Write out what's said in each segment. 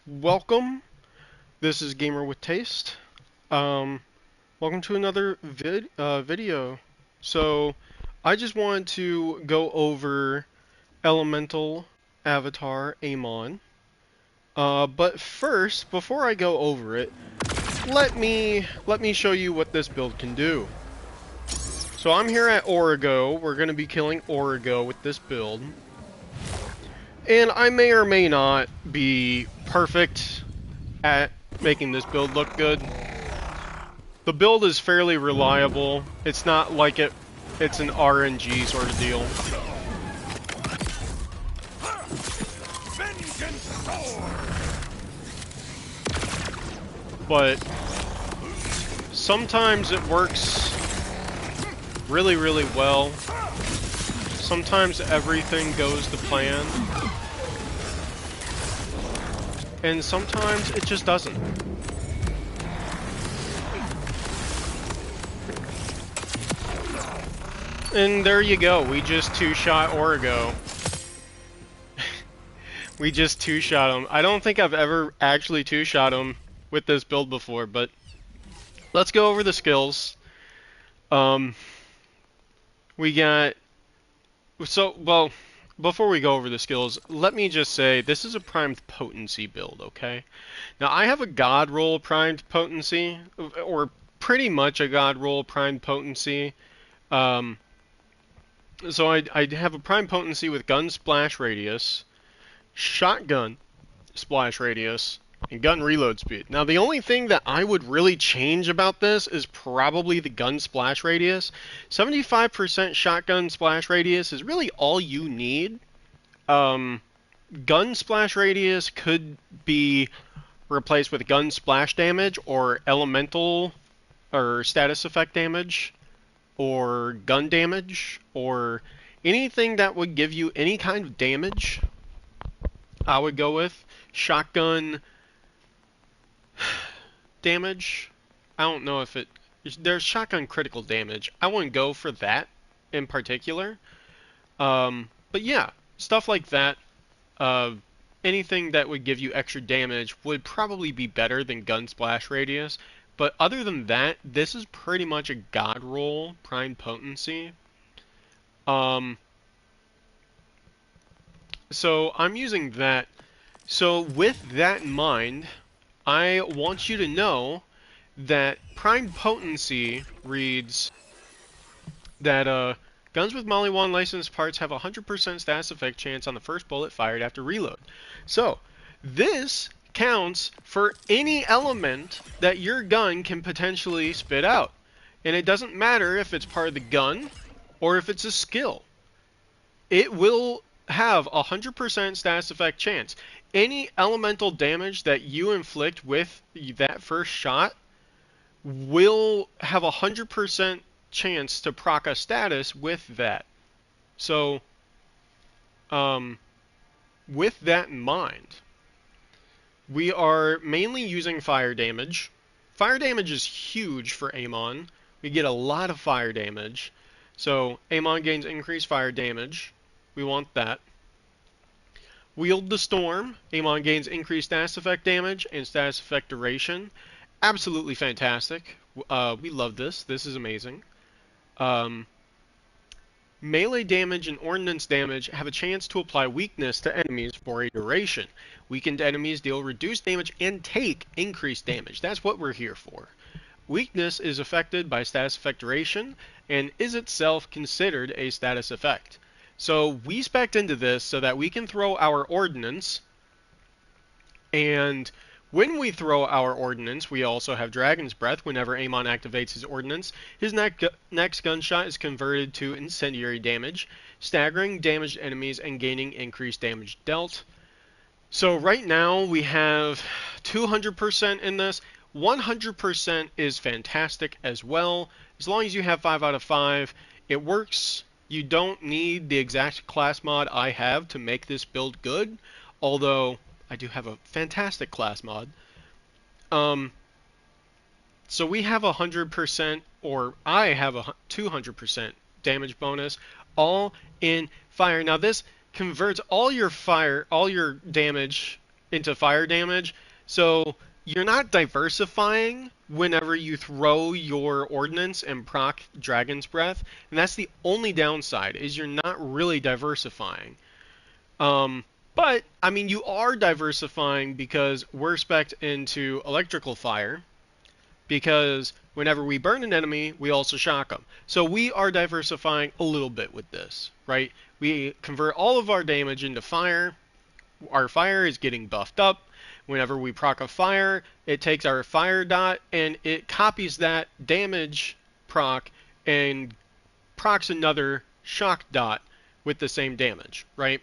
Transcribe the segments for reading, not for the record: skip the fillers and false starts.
Welcome. This is Gamer with Taste. Um, Welcome to another video. So, I just wanted to go over Elemental Avatar Amon. But first, before I go over it, let me show you what this build can do. So I'm here at Origo. We're going to be killing Origo with this build. And I may or may not be perfect at making this build look good. The build is fairly reliable. It's not like it's an RNG sort of deal. But sometimes it works really, really well. Sometimes everything goes to plan. And sometimes it just doesn't. And there you go, we just two-shot Origo. We just two-shot him. I don't think I've ever actually two-shot him with this build before, but let's go over the skills. We got... Well, before we go over the skills, let me just say, this is a primed potency build, okay? Now, I have a god roll primed potency, or pretty much a god roll primed potency. So I have a prime potency with gun splash radius, shotgun splash radius, and gun reload speed. Now the only thing that I would really change about this is probably the gun splash radius. 75% shotgun splash radius is really all you need. Gun splash radius could be replaced with gun splash damage or elemental or status effect damage, or gun damage, or anything that would give you any kind of damage. I would go with shotgun damage. I don't know if there's shotgun critical damage. I wouldn't go for that in particular. But yeah, stuff like that. Anything that would give you extra damage would probably be better than gun splash radius. But other than that, this is pretty much a god roll prime potency. So I'm using that. So with that in mind, I want you to know that prime potency reads that guns with Molly 1 licensed parts have a 100% status effect chance on the first bullet fired after reload. So this counts for any element that your gun can potentially spit out. And it doesn't matter if it's part of the gun or if it's a skill. It will have a 100% status effect chance. Any elemental damage that you inflict with that first shot will have a 100% chance to proc a status with that. So, with that in mind, we are mainly using fire damage. Fire damage is huge for Amon. We get a lot of fire damage. So Amon gains increased fire damage. We want that. Wield the Storm. Amon gains increased status effect damage and status effect duration. Absolutely fantastic. We love this. This is amazing. Melee damage and ordnance damage have a chance to apply weakness to enemies for a duration. Weakened enemies deal reduced damage and take increased damage. That's what we're here for. Weakness is affected by status effect duration and is itself considered a status effect. So we spec'd into this so that we can throw our ordnance, and when we throw our ordnance, we also have Dragon's Breath. Whenever Amon activates his ordnance, his next gunshot is converted to incendiary damage, staggering damaged enemies and gaining increased damage dealt. So right now we have 200% in this. 100% is fantastic as well. As long as you have 5 out of 5, it works. You don't need the exact class mod I have to make this build good, although I do have a fantastic class mod. So we have 100%, or I have a 200% damage bonus, all in fire. Now this converts all your damage into fire damage. So you're not diversifying whenever you throw your ordnance and proc Dragon's Breath, and that's the only downside, is you're not really diversifying. But, I mean, you are diversifying because we're spec'd into electrical fire, because whenever we burn an enemy, we also shock them. So we are diversifying a little bit with this, right? We convert all of our damage into fire. Our fire is getting buffed up. Whenever we proc a fire, it takes our fire dot and it copies that damage proc and procs another shock dot with the same damage, right?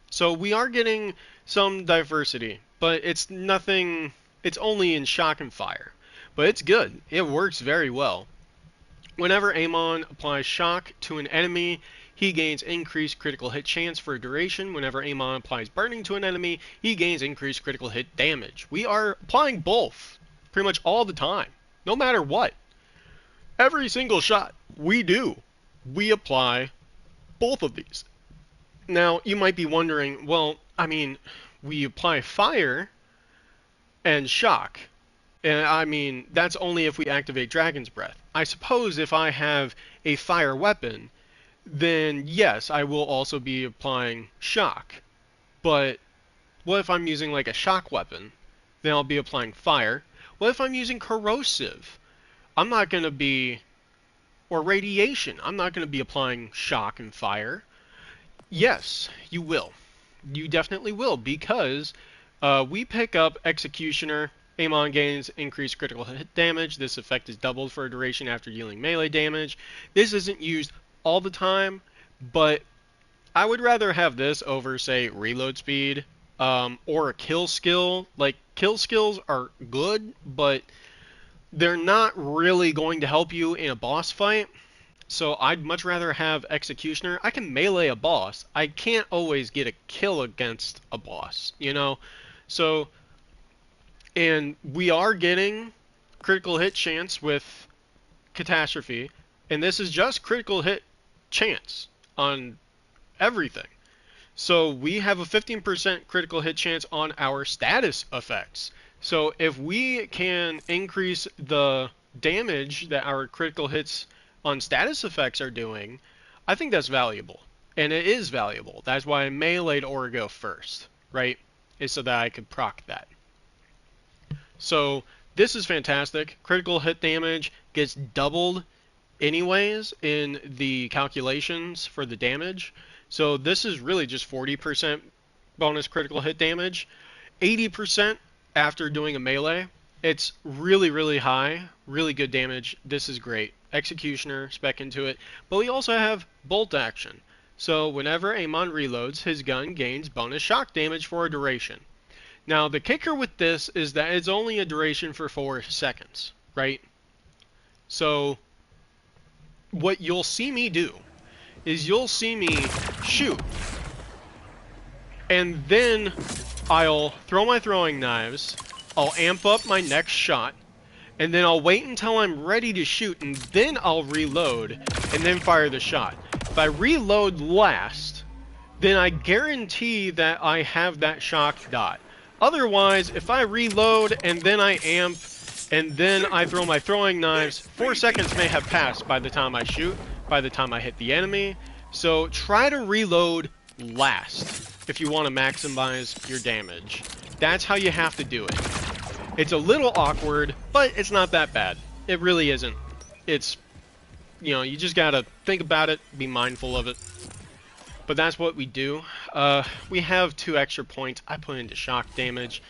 So we are getting some diversity, but it's nothing, it's only in shock and fire. But it's good. It works very well. Whenever Amon applies shock to an enemy, he gains increased critical hit chance for a duration. Whenever Amon applies burning to an enemy, he gains increased critical hit damage. We are applying both pretty much all the time, no matter what. Every single shot we do, we apply both of these. Now, you might be wondering, well, I mean, we apply fire and shock. And I mean, that's only if we activate Dragon's Breath. I suppose if I have a fire weapon, then yes, I will also be applying shock. But what if I'm using like a shock weapon? Then I'll be applying fire. What if I'm using corrosive? I'm not going to be, or radiation, I'm not going to be applying shock and fire. Yes, you will. You definitely will, because we pick up Executioner. Amon gains increased critical hit damage. This effect is doubled for a duration after dealing melee damage. This isn't used all the time, but I would rather have this over, say, reload speed or a kill skill. Like, kill skills are good, but they're not really going to help you in a boss fight. So I'd much rather have Executioner. I can melee a boss. I can't always get a kill against a boss, you know? So, and we are getting critical hit chance with Catastrophe, and this is just critical hit chance on everything. So we have a 15% critical hit chance on our status effects. So if we can increase the damage that our critical hits on status effects are doing, I think that's valuable. And it is valuable. That's why I meleeed Origo first, right? Is so that I could proc that. So this is fantastic. Critical hit damage gets doubled anyways in the calculations for the damage. So this is really just 40% bonus critical hit damage. 80% after doing a melee. It's really, really high. Really good damage. This is great. Executioner, spec into it. But we also have bolt action. So whenever Amon reloads, his gun gains bonus shock damage for a duration. Now, the kicker with this is that it's only a duration for 4 seconds, right? So, what you'll see me do is you'll see me shoot, and then I'll throw my throwing knives, I'll amp up my next shot, and then I'll wait until I'm ready to shoot, and then I'll reload, and then fire the shot. If I reload last, then I guarantee that I have that shock dot. Otherwise, if I reload and then I amp and then I throw my throwing knives, 4 seconds may have passed by the time I shoot, by the time I hit the enemy. So try to reload last if you want to maximize your damage. That's how you have to do it. It's a little awkward, but it's not that bad. It really isn't. It's, you know, you just gotta think about it, be mindful of it. But that's what we do. We have 2 extra points I put into shock damage.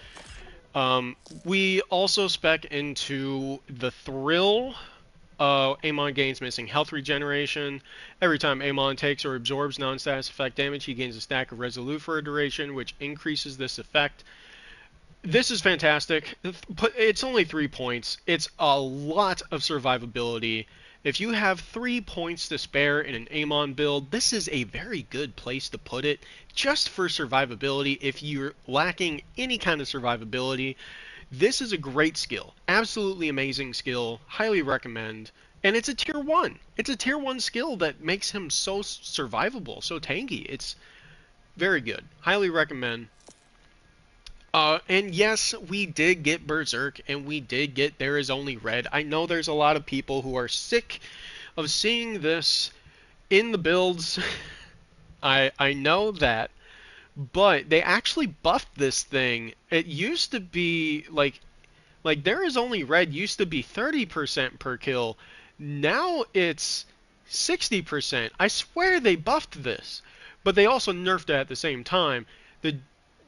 We also spec into the Thrill. Amon gains missing health regeneration. Every time Amon takes or absorbs non-status effect damage, he gains a stack of Resolute for a duration, which increases this effect. This is fantastic. It's only 3 points. It's a lot of survivability. If you have 3 points to spare in an Amon build, this is a very good place to put it, just for survivability. If you're lacking any kind of survivability, this is a great skill. Absolutely amazing skill. Highly recommend. And it's a tier 1. It's a tier 1 skill that makes him so survivable, so tanky. It's very good. Highly recommend. And yes, we did get Berserk, and we did get There Is Only Red. I know there's a lot of people who are sick of seeing this in the builds. I know that, but they actually buffed this thing. It used to be like There Is Only Red used to be 30% per kill. Now it's 60%. I swear they buffed this, but they also nerfed it at the same time. The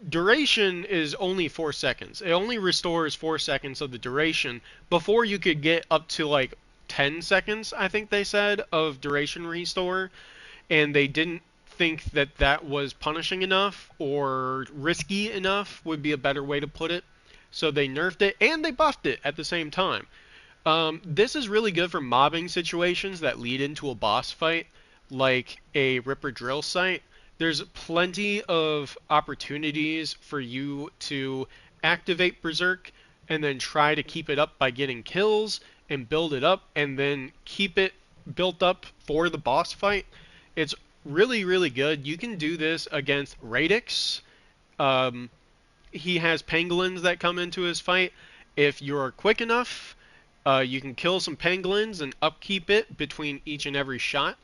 duration is only 4 seconds. It only restores 4 seconds of the duration. Before you could get up to like 10 seconds, I think they said, of duration restore, and they didn't think that that was punishing enough or risky enough would be a better way to put it. So they nerfed it and they buffed it at the same time. This is really good for mobbing situations that lead into a boss fight, like a Ripper Drill site. There's plenty of opportunities for you to activate Berserk and then try to keep it up by getting kills and build it up and then keep it built up for the boss fight. It's really, really good. You can do this against Radix. Um, he has pangolins that come into his fight. If you're quick enough, you can kill some pangolins and upkeep it between each and every shot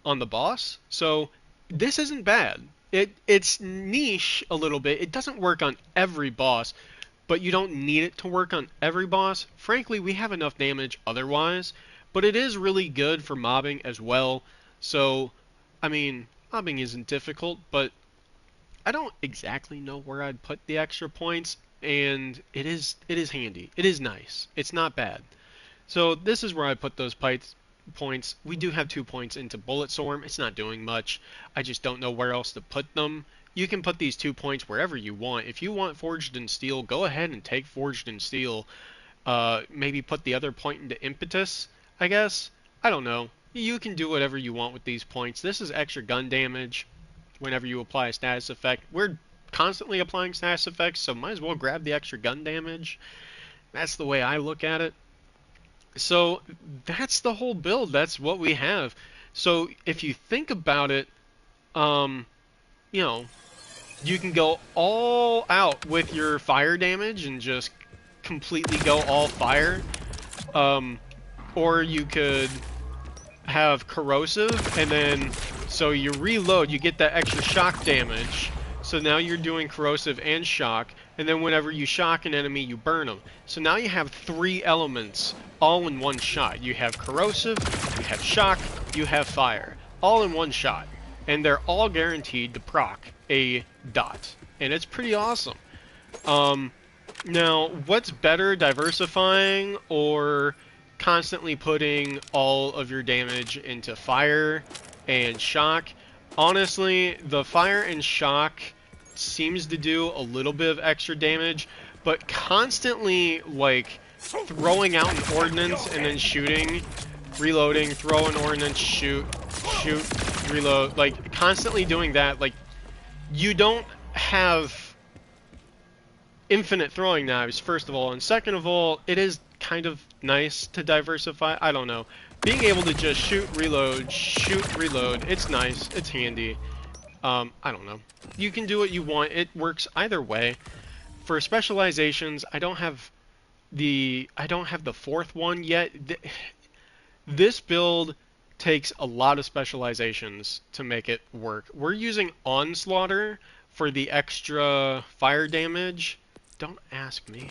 on the boss. So this isn't bad. It's niche a little bit. It doesn't work on every boss, but you don't need it to work on every boss. Frankly, we have enough damage otherwise, but it is really good for mobbing as well. So, I mean, mobbing isn't difficult, but I don't exactly know where I'd put the extra points, and it is handy. It is nice. It's not bad. So this is where I put those points. We do have 2 points into Bulletstorm. It's not doing much. I just don't know where else to put them. You can put these 2 points wherever you want. If you want Forged in Steel, go ahead and take Forged in Steel. Maybe put the other point into Impetus, I guess. I don't know. You can do whatever you want with these points. This is extra gun damage whenever you apply a status effect. We're constantly applying status effects, so might as well grab the extra gun damage. That's the way I look at it. So that's the whole build. That's what we have. So if you think about it, um, you know, you can go all out with your fire damage and just completely go all fire. Or you could have corrosive, and then so you reload, you get that extra shock damage. So now you're doing corrosive and shock, and then whenever you shock an enemy, you burn them. So now you have 3 elements all in one shot. You have corrosive, you have shock, you have fire, all in one shot. And they're all guaranteed to proc a dot. And it's pretty awesome. Now, what's better, diversifying or constantly putting all of your damage into fire and shock? Honestly, the fire and shock seems to do a little bit of extra damage, but constantly, like, throwing out an ordnance and then shooting, reloading, throw an ordnance, shoot, reload, like, constantly doing that, like, you don't have infinite throwing knives, first of all, and second of all, it is kind of nice to diversify. I don't know. Being able to just shoot, reload, it's nice, it's handy. I don't know. You can do what you want. It works either way. For specializations, I don't have the 4th one yet. This build takes a lot of specializations to make it work. We're using Onslaughter for the extra fire damage. Don't ask me.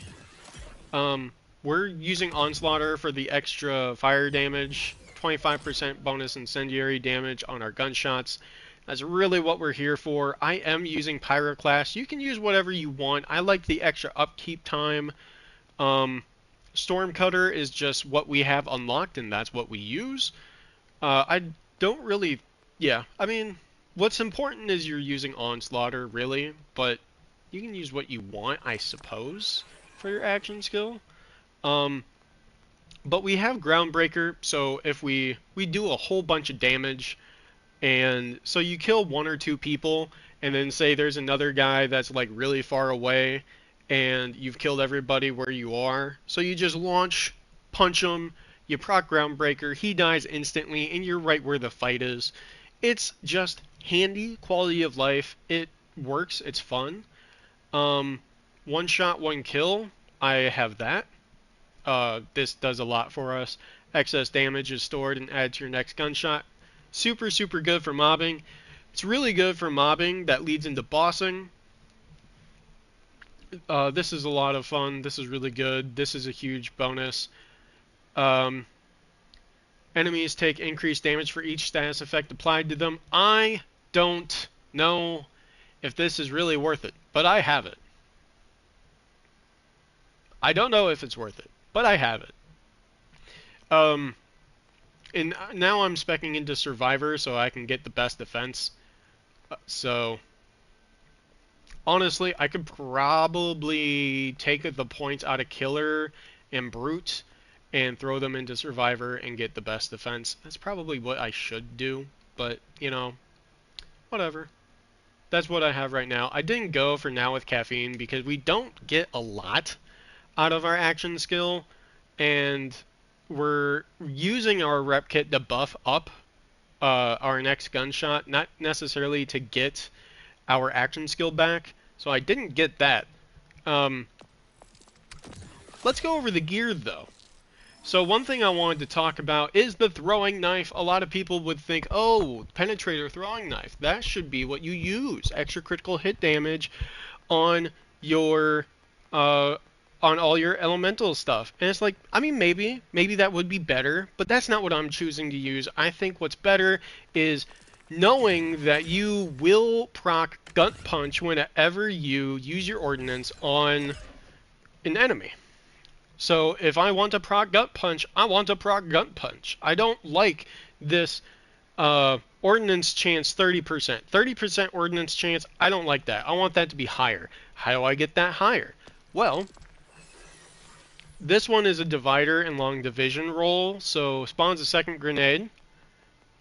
We're using Onslaughter for the extra fire damage, 25% bonus incendiary damage on our gunshots. That's really what we're here for. I am using Pyroclast. You can use whatever you want. I like the extra upkeep time. Stormcutter is just what we have unlocked, and that's what we use. I don't really... Yeah, I mean, what's important is you're using Onslaughter, really, but you can use what you want, I suppose, for your action skill. But we have Groundbreaker, so if we do a whole bunch of damage, and so you kill 1 or 2 people, and then say there's another guy that's like really far away, and you've killed everybody where you are, so you just launch, punch him, you proc Groundbreaker, he dies instantly, and you're right where the fight is. It's just handy, quality of life, it works, it's fun. one shot, one kill. I have that. This does a lot for us. Excess damage is stored and added to your next gunshot. Super, super good for mobbing. It's really good for mobbing that leads into bossing. This is a lot of fun. This is really good. This is a huge bonus. Um, Enemies take increased damage for each status effect applied to them. I don't know if this is really worth it, but I have it. I don't know if it's worth it, but I have it. And now I'm speccing into Survivor so I can get the best defense. So, honestly, I could probably take the points out of Killer and Brute and throw them into Survivor and get the best defense. That's probably what I should do, but, you know, whatever. That's what I have right now. I didn't go for Now with Caffeine because we don't get a lot out of our action skill, and we're using our rep kit to buff up our next gunshot, not necessarily to get our action skill back. So I didn't get that. Let's go over the gear though. So one thing I wanted to talk about is the throwing knife. A lot of people would think, oh, penetrator throwing knife, that should be what you use. Extra critical hit damage on your on all your elemental stuff. And it's like, I mean, maybe that would be better, but that's not what I'm choosing to use. I think what's better is knowing that you will proc gut punch whenever you use your ordnance on an enemy. So if I want to proc gut punch, I want to proc gut punch. I don't like this ordnance chance 30%. 30% ordnance chance, I don't like that. I want that to be higher. How do I get that higher? Well, this one is a divider and long division roll, so spawns a second grenade,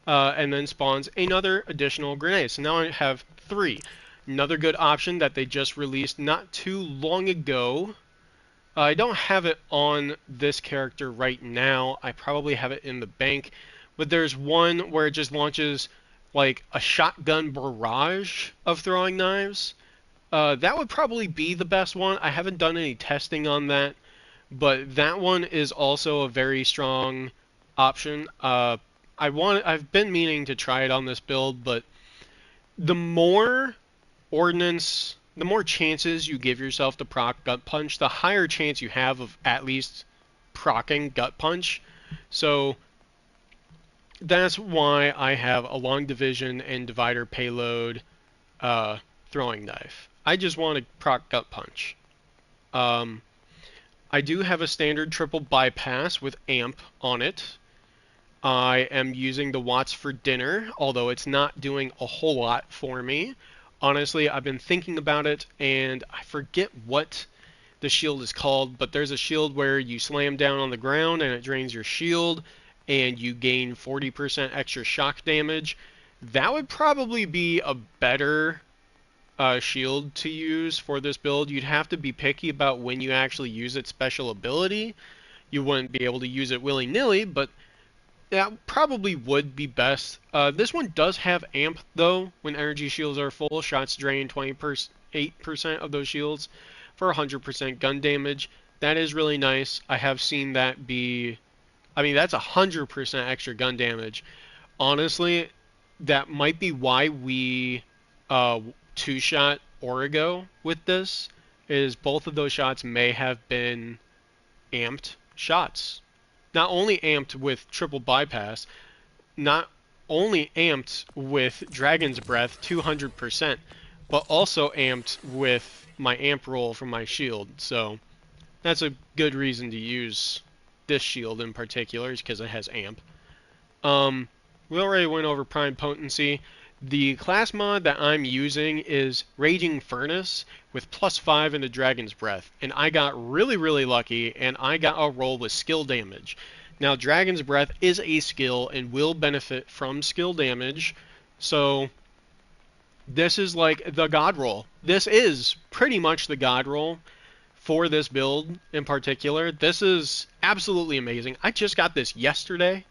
and then spawns another additional grenade. So now I have 3. Another good option that they just released not too long ago. I don't have it on this character right now. I probably have it in the bank. But there's one where it just launches like a shotgun barrage of throwing knives. That would probably be the best one. I haven't done any testing on that. But that one is also a very strong option. I've been meaning to try it on this build, but the more ordnance, the more chances you give yourself to proc gut punch, the higher chance you have of at least proccing gut punch. So that's why I have a long division and divider payload throwing knife. I just want to proc gut punch. I do have a standard triple bypass with amp on it. I am using the watts for dinner, although it's not doing a whole lot for me. Honestly, I've been thinking about it, and I forget what the shield is called, but there's a shield where you slam down on the ground and it drains your shield, and you gain 40% extra shock damage. That would probably be a better shield to use for this build. You'd have to be picky about when you actually use its special ability. You wouldn't be able to use it willy-nilly, but that probably would be best. This one does have amp, though. When energy shields are full, shots drain 28% of those shields for 100% gun damage. That is really nice. I have seen that be... I mean, that's 100% extra gun damage. Honestly, that might be why we two-shot Origo with this, is both of those shots may have been amped shots. Not only amped with triple bypass, not only amped with Dragon's Breath 200%, but also amped with my amp roll from my shield. So that's a good reason to use this shield in particular, is because it has amp. We already went over Prime Potency. The class mod that I'm using is Raging Furnace with +5 into Dragon's Breath. And I got really, really lucky, and I got a roll with skill damage. Now, Dragon's Breath is a skill and will benefit from skill damage. So, this is like the God roll. This is pretty much the God roll for this build in particular. This is absolutely amazing. I just got this yesterday.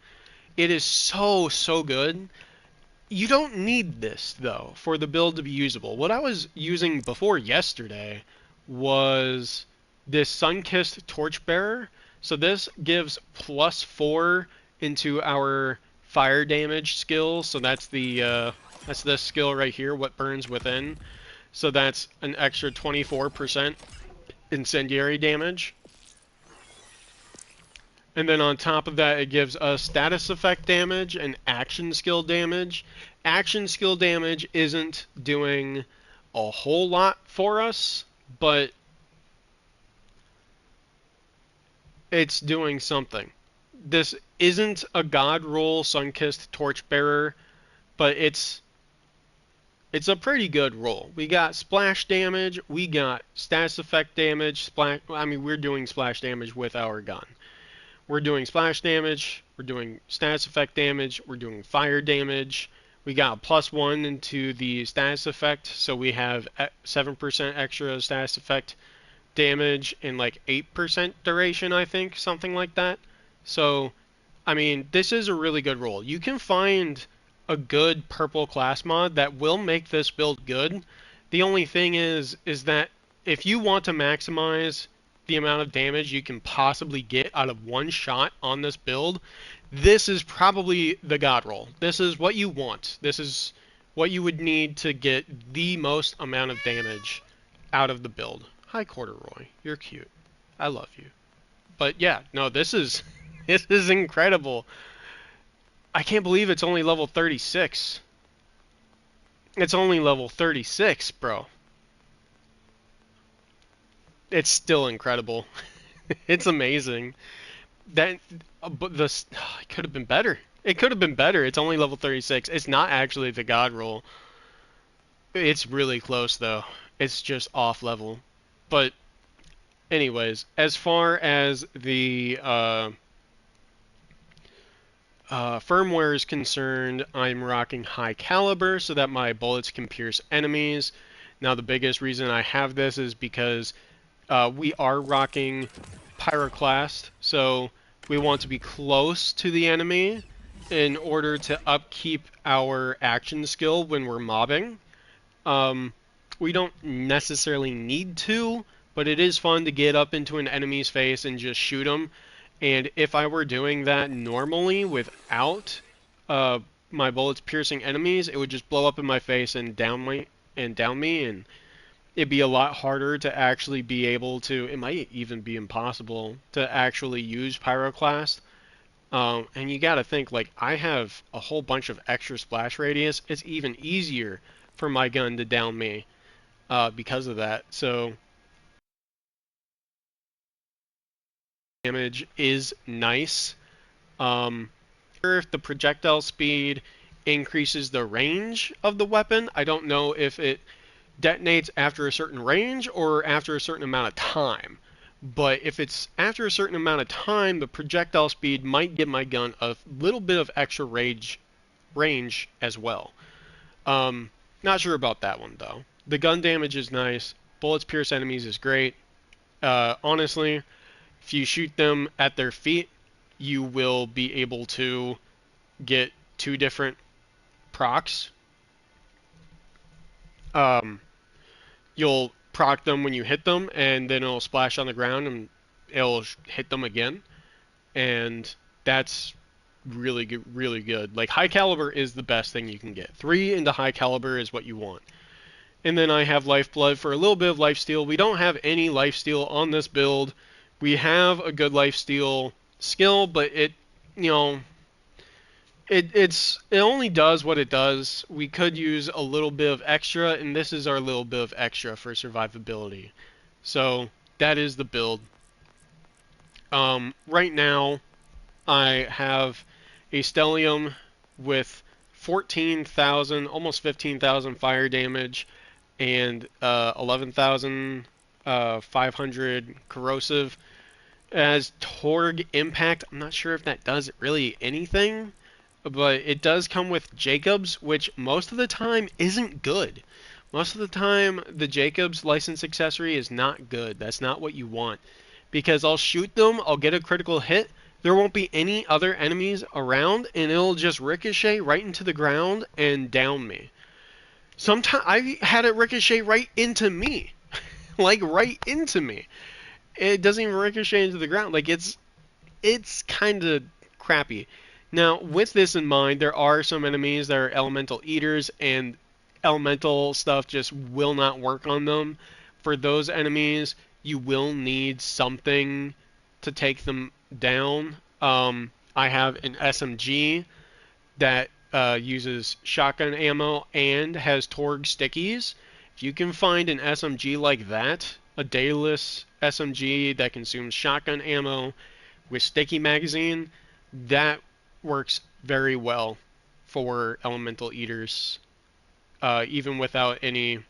It is so, so good. You don't need this, though, for the build to be usable. What I was using before yesterday was this Sun-Kissed Torchbearer. So this gives +4 into our fire damage skill. So that's that's this skill right here, what burns within. So that's an extra 24% incendiary damage. And then on top of that, it gives us status effect damage and action skill damage. Action skill damage isn't doing a whole lot for us, but it's doing something. This isn't a god roll Sun-Kissed Torchbearer, but it's a pretty good roll. We got splash damage, we got status effect damage, we're doing splash damage with our gun. We're doing splash damage, we're doing status effect damage, we're doing fire damage. We got +1 into the status effect, so we have 7% extra status effect damage and like 8% duration, I think, something like that. So, I mean, this is a really good roll. You can find a good purple class mod that will make this build good. The only thing is that if you want to maximize the amount of damage you can possibly get out of one shot on this build, this is probably the god roll. This is what you want. This is what you would need to get the most amount of damage out of the build. Hi, Corduroy. You're cute. I love you. But yeah, no, this is this is incredible. I can't believe it's only level 36. It's only level 36, bro. It's still incredible. It's amazing. But this it could have been better. It could have been better. It's only level 36. It's not actually the god roll. It's really close though. It's just off level. But anyways, as far as the firmware is concerned, I'm rocking high caliber so that my bullets can pierce enemies. Now the biggest reason I have this is because we are rocking pyroclast, so we want to be close to the enemy in order to upkeep our action skill when we're mobbing. We don't necessarily need to, but it is fun to get up into an enemy's face and just shoot them. And if I were doing that normally without my bullets piercing enemies, it would just blow up in my face and down me, and it'd be a lot harder to actually be able to. It might even be impossible to actually use pyroclast. And you got to think, like, I have a whole bunch of extra splash radius. It's even easier for my gun to down me because of that. So damage is nice. If the projectile speed increases the range of the weapon, I don't know if it detonates after a certain range or after a certain amount of time. But if it's after a certain amount of time, the projectile speed might give my gun a little bit of extra range as well. Not sure about that one though. The gun damage is nice. Bullets pierce enemies is great. Honestly, if you shoot them at their feet, you will be able to get 2 different procs. You'll proc them when you hit them, and then it'll splash on the ground and it'll hit them again. And that's really good, really good. Like, high caliber is the best thing you can get. 3 into high caliber is what you want. And then I have Lifeblood for a little bit of lifesteal. We don't have any lifesteal on this build. We have a good lifesteal skill, but it, you know, it only does what it does. We could use a little bit of extra, and this is our little bit of extra for survivability. So that is the build. Right now, I have a Stellium with 14,000, almost 15,000 fire damage, and 11,500 corrosive. As Torg Impact, I'm not sure if that does really anything, but it does come with Jacobs, which most of the time isn't good. Most of the time, the Jacobs license accessory is not good. That's not what you want. Because I'll shoot them, I'll get a critical hit, there won't be any other enemies around, and it'll just ricochet right into the ground and down me. Sometimes I had it ricochet right into me. like right into me. It doesn't even ricochet into the ground. Like it's kind of crappy. Now, with this in mind, there are some enemies that are elemental eaters, and elemental stuff just will not work on them. For those enemies, you will need something to take them down. I have an SMG that uses shotgun ammo and has Torg stickies. If you can find an SMG like that, a dayless SMG that consumes shotgun ammo with sticky magazine, that works very well for elemental eaters, even without anything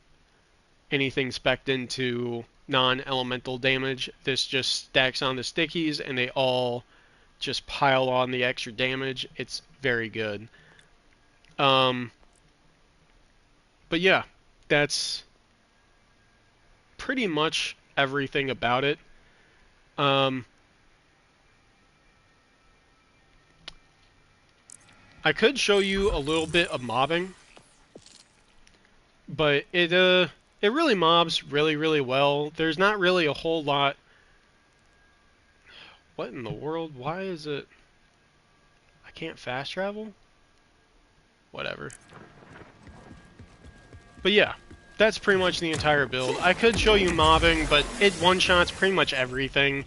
spec'd into non-elemental damage. This just stacks on the stickies, and they all just pile on the extra damage. It's very good. Um, but yeah, that's pretty much everything about it. Um, I could show you a little bit of mobbing, but it really mobs really well. There's not really a whole lot. What in the world? Why is it I can't fast travel? Whatever. But yeah, that's pretty much the entire build. I could show you mobbing, but it one-shots pretty much everything.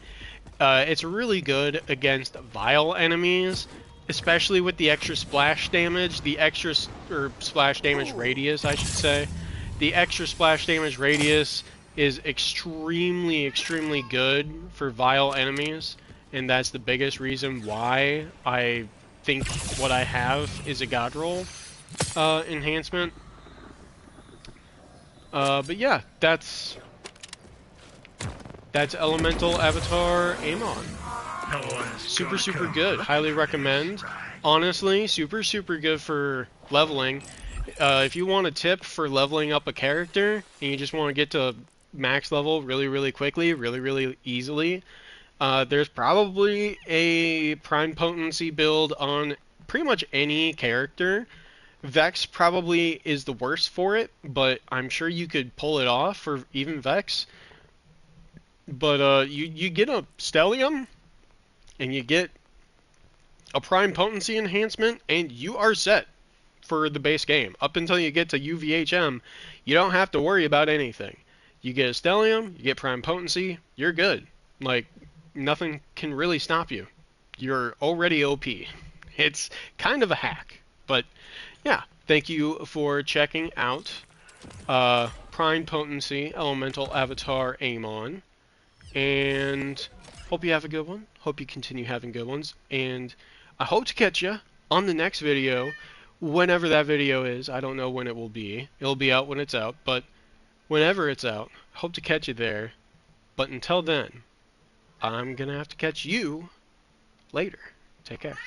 It's really good against vile enemies, especially with the extra splash damage, or splash damage radius, I should say. The extra splash damage radius is extremely good for vile enemies, and that's the biggest reason why I think what I have is a god roll enhancement. But yeah, that's Elemental Avatar Amon. Super good. Highly recommend. Honestly, super good for leveling. If you want a tip for leveling up a character and you just want to get to max level really quickly, really easily, there's probably a prime potency build on pretty much any character. Vex probably is the worst for it, but I'm sure you could pull it off for even Vex. But you get a Stellium, and you get a Prime Potency enhancement, and you are set for the base game. Up until you get to UVHM, you don't have to worry about anything. You get a Stellium, you get Prime Potency, you're good. Like, nothing can really stop you. You're already OP. It's kind of a hack, but yeah, thank you for checking out Prime Potency Elemental Avatar Amon. And hope you have a good one. Hope you continue having good ones. And I hope to catch you on the next video, whenever that video is. I don't know when it will be. It'll be out when it's out, but whenever it's out, hope to catch you there. But until then, I'm going to have to catch you later. Take care.